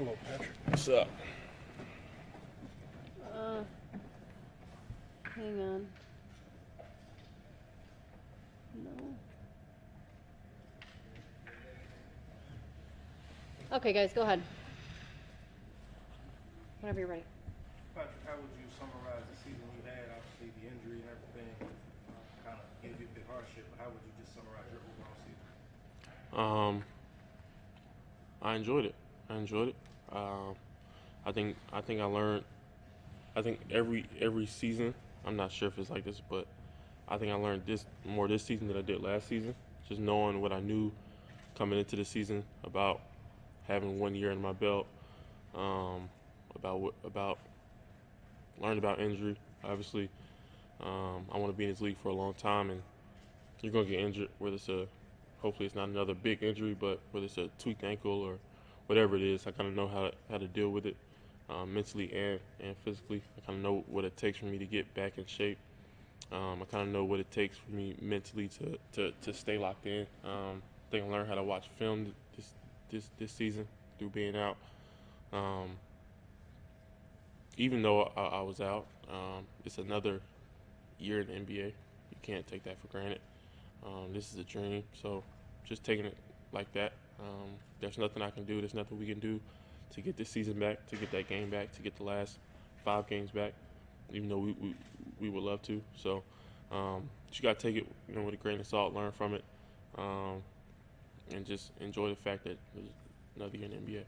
Hello, Patrick. What's up? Uh, Hang on. No. Okay, guys, go ahead. Whenever you're ready. Patrick, how would you summarize the season you had? Obviously, the injury and everything kind of gave you a bit hardship, but how would you just summarize your overall season? I enjoyed it. I enjoyed it. I think I learned. I think every season. I'm not sure if it's like this, but I think I learned this season than I did last season. Just knowing what I knew coming into the season about having 1 year in my belt, about learning about injury. Obviously, I want to be in this league for a long time, and you're gonna get injured. Whether it's hopefully it's not another big injury, but whether it's a tweaked ankle or whatever it is, I kind of know how to deal with it mentally and physically. I kind of know what it takes for me to get back in shape. I kind of know what it takes for me mentally to stay locked in. I think I learned how to watch film this season through being out. Um, Even though I was out, it's another year in the NBA. You can't take that for granted. This is a dream, so just taking it like that. There's nothing I can do. There's nothing we can do to get this season back, to get that game back, to get the last 5 games back. Even though we would love to. So you got to take it, with a grain of salt, learn from it, and just enjoy the fact that there's another year in the NBA.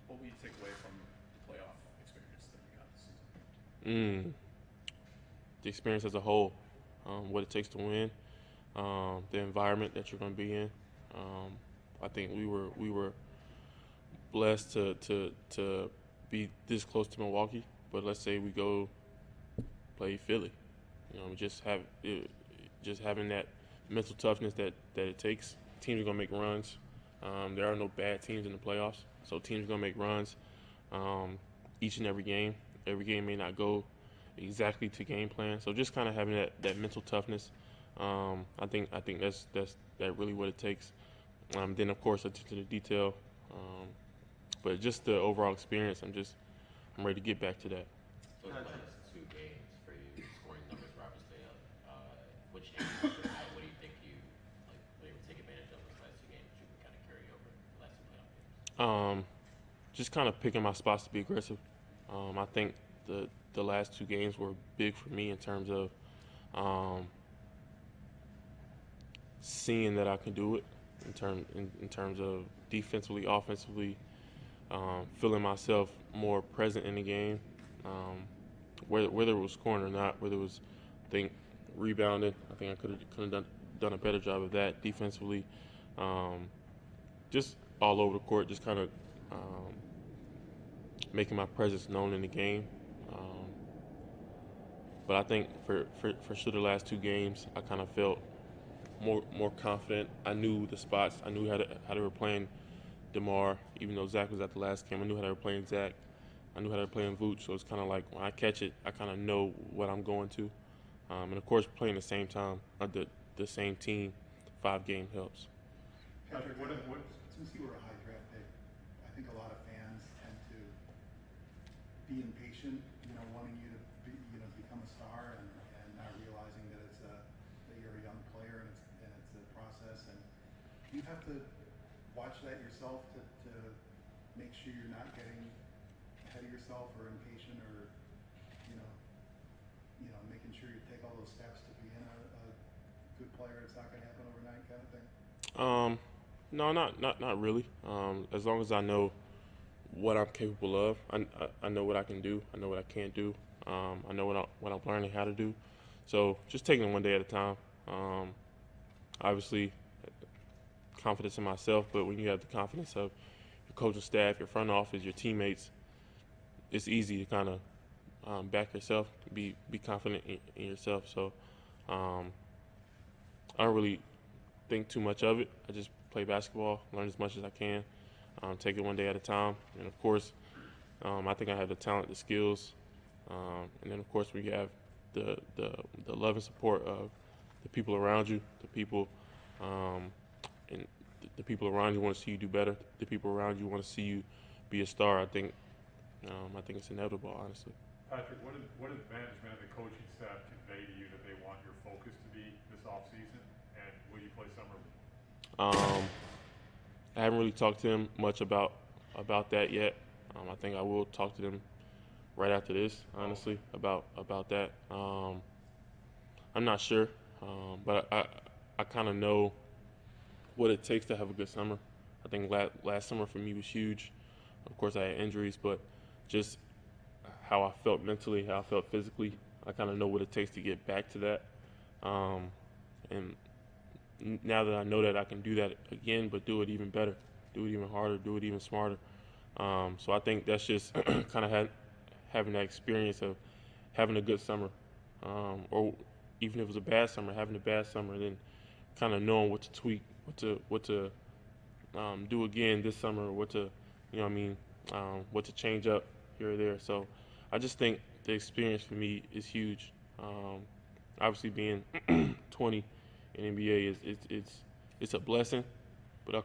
What will you take away from the playoff experience that you got this season? The experience as a whole, what it takes to win, the environment that you're going to be in. I think we were blessed to be this close to Milwaukee, but let's say we go play Philly, just having that mental toughness that it takes. Teams are going to make runs. There are no bad teams in the playoffs, so teams are going to make runs each and every game. Every game may not go exactly to game plan, so just kind of having that mental toughness. I think that's really what it takes. Then of course attention to detail, but just the overall experience. I'm ready to get back to that. So the last 2 games for you, scoring numbers were obviously up. Which games, what do you think you were able to take advantage of those last 2 games that you can kind of carry over the last 2 playoff games? Just kind of picking my spots to be aggressive. I think the last 2 games were big for me in terms of seeing that I can do it in terms of defensively, offensively, feeling myself more present in the game, whether it was scoring or not, whether it was rebounding. I think I could have done a better job of that defensively. Just all over the court, just kind of making my presence known in the game. But I think for sure the last 2 games, I kind of felt more confident. I knew the spots. I knew how they were playing DeMar. Even though Zach was at the last game, I knew how they were playing Zach. I knew how they were playing Vooch. So it's kind of like when I catch it, I kind of know what I'm going to. And of course, playing the same time, the same team, 5 games helps. Patrick, since you were a high draft pick, I think a lot of fans tend to be impatient, wanting you to become a star and not realizing that that you're a young player and it's a process, and you have to watch that yourself to make sure you're not getting ahead of yourself or impatient or making sure you take all those steps to be in a good player. It's not going to happen overnight, kind of thing. No, not really. As long as I know what I'm capable of, I know what I can do. I know what I can't do. I know what I'm learning how to do. So just taking it one day at a time. Obviously, confidence in myself, but when you have the confidence of your coaching staff, your front office, your teammates, it's easy to kind of back yourself, be confident in yourself. So I don't really think too much of it. I just play basketball, learn as much as I can, take it one day at a time. And of course, I think I have the talent, the skills, and then of course we have the love and support of the people around you, the people, and the people around you want to see you do better. The people around you want to see you be a star. I think it's inevitable, honestly. Patrick, what did management and the coaching staff convey to you that they want your focus to be this offseason? And will you play summer? I haven't really talked to them much about that yet. I think I will talk to them right after this, honestly, about that. I'm not sure, but I kind of know what it takes to have a good summer. I think last summer for me was huge. Of course, I had injuries, but just how I felt mentally, how I felt physically, I kind of know what it takes to get back to that. And now that I know that, I can do that again, but do it even better, do it even harder, do it even smarter. So I think that's just kind of having that experience of having a good summer, or even if it was a bad summer, having a bad summer, and then kind of knowing what to tweak, what to do again this summer, or what to, what to change up here or there. So I just think the experience for me is huge. Obviously, being 20 in NBA it's a blessing, but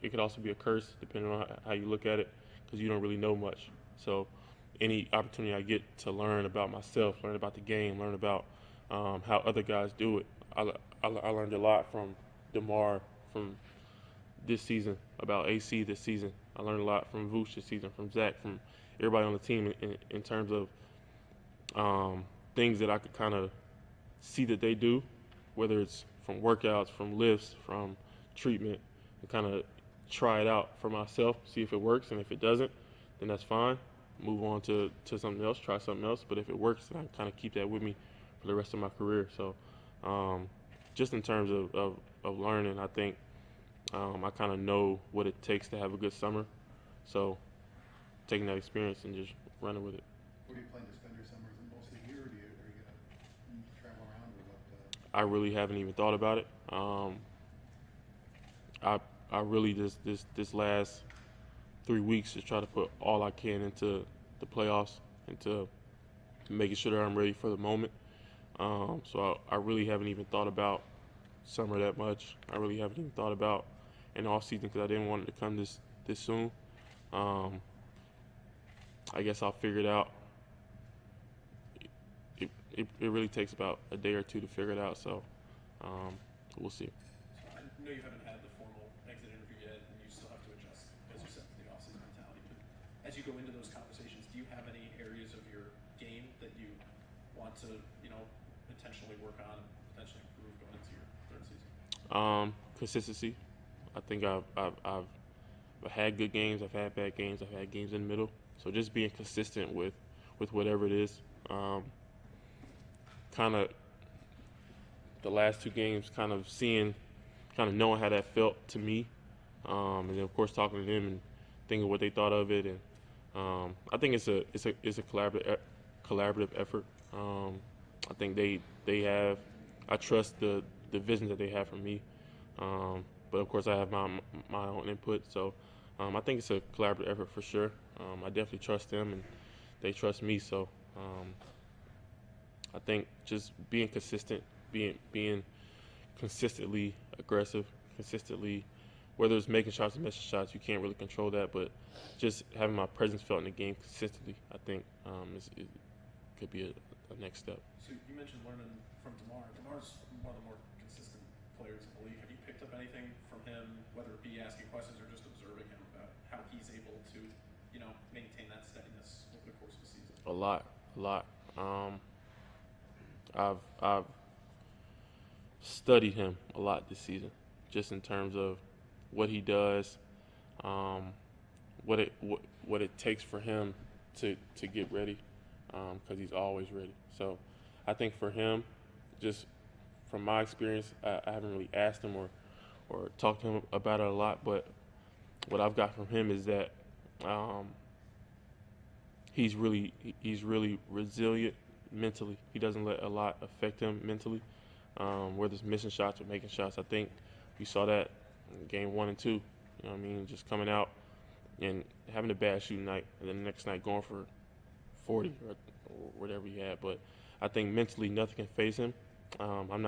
it could also be a curse depending on how you look at it, because you don't really know much. So any opportunity I get to learn about myself, learn about the game, learn about how other guys do it. I learned a lot from DeMar from this season, about AC this season. I learned a lot from Vooch this season, from Zach, from everybody on the team in terms of things that I could kind of see that they do, whether it's from workouts, from lifts, from treatment, and kind of try it out for myself, see if it works, and if it doesn't, then that's fine. Move on to something else, try something else. But if it works, then I kind of keep that with me for the rest of my career. So just in terms of learning, I think I kind of know what it takes to have a good summer. So taking that experience and just running with it. Where do you plan to spend your summers? Mostly here, or are you going to travel around, or what? I really haven't even thought about it. I really this last 3 weeks to try to put all I can into the playoffs, into making sure that I'm ready for the moment. So I really haven't even thought about summer that much. I really haven't even thought about an off season because I didn't want it to come this soon. I guess I'll figure it out. It really takes about a day or two to figure it out. So we'll see. So I know you haven't had the formal exit interview yet, and you still have to adjust, as you said, to the offseason mentality. But as you go into those conversations, do you have any areas of your game that you want to, potentially work on and potentially improve going into your third season? Consistency. I think I've had good games, I've had bad games, I've had games in the middle. So just being consistent with whatever it is. Kind of the last 2 games, kind of knowing how that felt to me, and then of course talking to them and thinking what they thought of it. And I think it's a collaborative effort. I think they have. I trust the vision that they have for me, but of course I have my own input. So I think it's a collaborative effort for sure. I definitely trust them, and they trust me. So I think just being consistent, being consistently aggressive, consistently, whether it's making shots or missing shots, you can't really control that, but just having my presence felt in the game consistently, I think it could be a next step. So you mentioned learning from DeMar. DeMar's one of the more consistent players in the league. Have you picked up anything from him, whether it be asking questions or just observing him about how he's able to, maintain that steadiness over the course of the season? A lot. I've studied him a lot this season, just in terms of what he does, what it takes for him to get ready, because he's always ready. So I think for him, just from my experience, I haven't really asked him or talked to him about it a lot, but what I've got from him is that he's really resilient mentally. He doesn't let a lot affect him mentally, whether it's missing shots or making shots. I think we saw that in game 1 and 2. Just coming out and having a bad shooting night, and then the next night going for 40 or whatever he had. But I think mentally nothing can faze him. I'm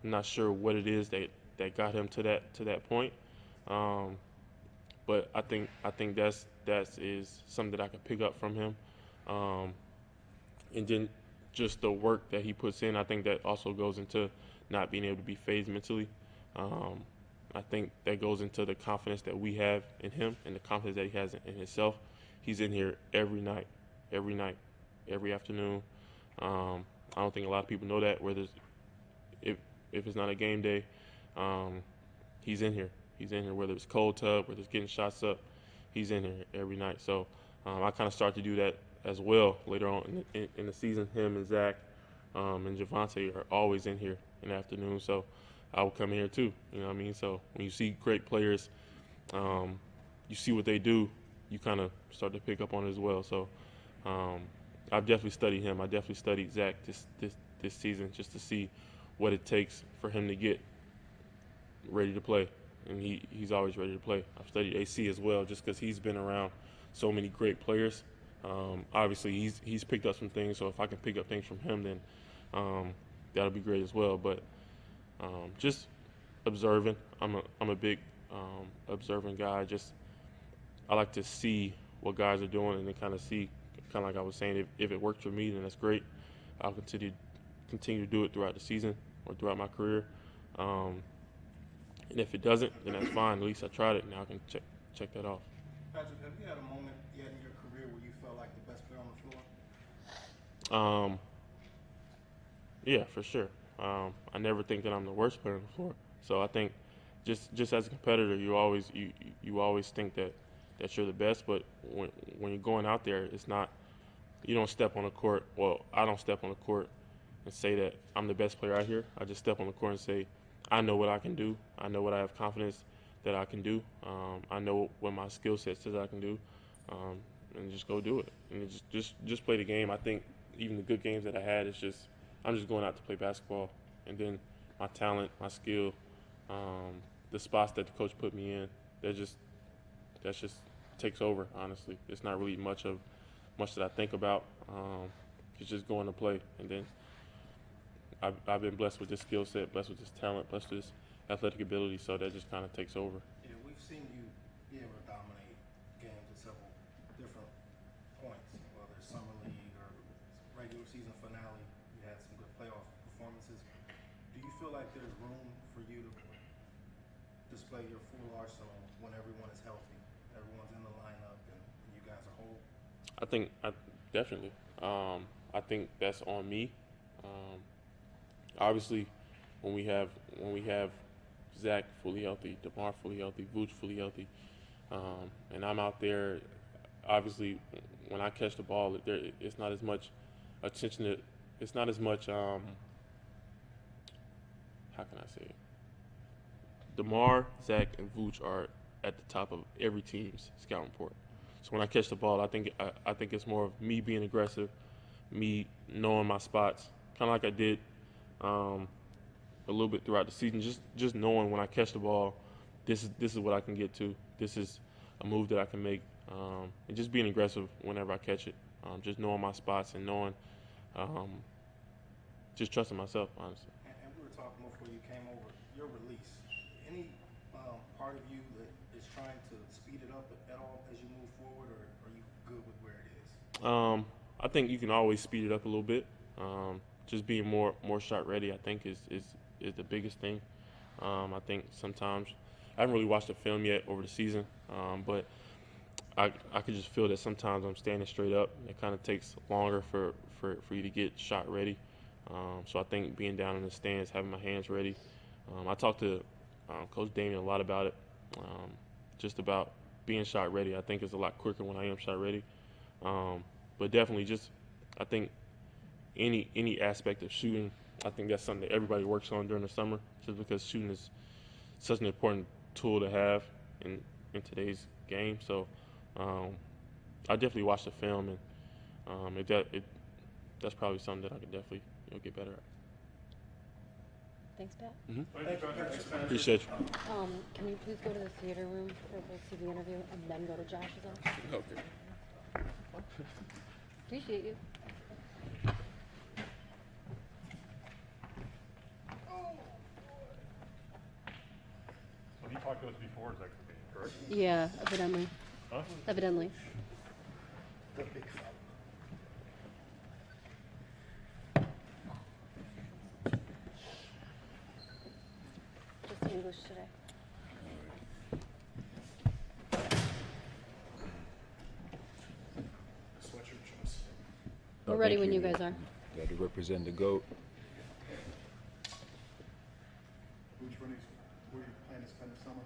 not sure what it is that got him to that point. but I think that is something that I can pick up from him. And then just the work that he puts in, I think that also goes into not being able to be phased mentally. I think that goes into the confidence that we have in him and the confidence that he has in himself. He's in here every night, every afternoon. I don't think a lot of people know that. If it's not a game day, he's in here. He's in here, whether it's cold tub, whether it's getting shots up, he's in here every night. So I kind of start to do that as well later on in the season. Him and Zach and Javante are always in here in the afternoon. So I will come in here too. You know what I mean? So when you see great players, you see what they do, you kind of start to pick up on it as well. So I've definitely studied him. I definitely studied Zach this season just to see what it takes for him to get ready to play. And he's always ready to play. I've studied AC as well just because he's been around so many great players. Obviously, he's picked up some things, so if I can pick up things from him, then that'll be great as well. But just observing. I'm a big observant guy. I like to see what guys are doing and then kind of see, kind of like I was saying, if it works for me, then that's great. I'll continue to do it throughout the season or throughout my career. And if it doesn't, then that's fine. At least I tried it. Now I can check that off. Patrick, have you had a moment yet in your career where you felt like the best player on the floor? Yeah, for sure. I never think that I'm the worst player on the floor. So I think just as a competitor, you always think that you're the best. But when you're going out there, it's not. You don't step on the court. Well, I don't step on the court and say that I'm the best player out here. I just step on the court and say, I know what I can do. I know what I have confidence that I can do. I know what my skill set says I can do, and just go do it. And just play the game. I think even the good games that I had, I'm just going out to play basketball, and then my talent, my skill, the spots that the coach put me in, that just takes over. Honestly, it's not really much that I think about. It's just going to play, and then I've been blessed with this skill set, blessed with this talent, blessed with this athletic ability, so that just kind of takes over. Yeah, we've seen you be able to dominate games at several different points, whether it's summer league or regular season finale. You had some good playoff performances. Do you feel like there's room for you to display your full arsenal when everyone is healthy, everyone's in the lineup, and you guys are whole? Definitely. I think that's on me. Obviously, when we have Zach fully healthy, DeMar fully healthy, Vooch fully healthy, and I'm out there, obviously, when I catch the ball, it's not as much attention. It's not as much. How can I say it? DeMar, Zach, and Vooch are at the top of every team's scout report. So when I catch the ball, I think it's more of me being aggressive, me knowing my spots, kind of like I did a little bit throughout the season. Just knowing when I catch the ball, this is what I can get to. This is a move that I can make, and just being aggressive whenever I catch it. Just knowing my spots and knowing, just trusting myself, honestly. And we were talking before you came over. Your release. Any part of you that is trying to speed it up at all as you move forward, or are you good with where it is? I think you can always speed it up a little bit. Just being more shot ready, I think, is the biggest thing. I think sometimes I haven't really watched the film yet over the season, but I could just feel that sometimes I'm standing straight up. It kind of takes longer for you to get shot ready. So I think being down in the stands, having my hands ready. I talked to Coach Damian a lot about it, just about being shot ready. I think it's a lot quicker when I am shot ready. But definitely I think any aspect of shooting, I think that's something that everybody works on during the summer, just because shooting is such an important tool to have in today's game. So I definitely watch the film, and that's probably something that I could definitely get better at. Thanks, Pat. Thank you, Patrick. Appreciate you. Can you please go to the theater room for the TV interview and then go to Josh's office? Okay. Appreciate you. When he talked to us before, it's like, correct? Yeah, evidently. Huh? Evidently. The big fella. Just English today. Sweatshirt choice. We're ready when you guys are. Got to represent the GOAT. Which one is, where you plan to spend the summer?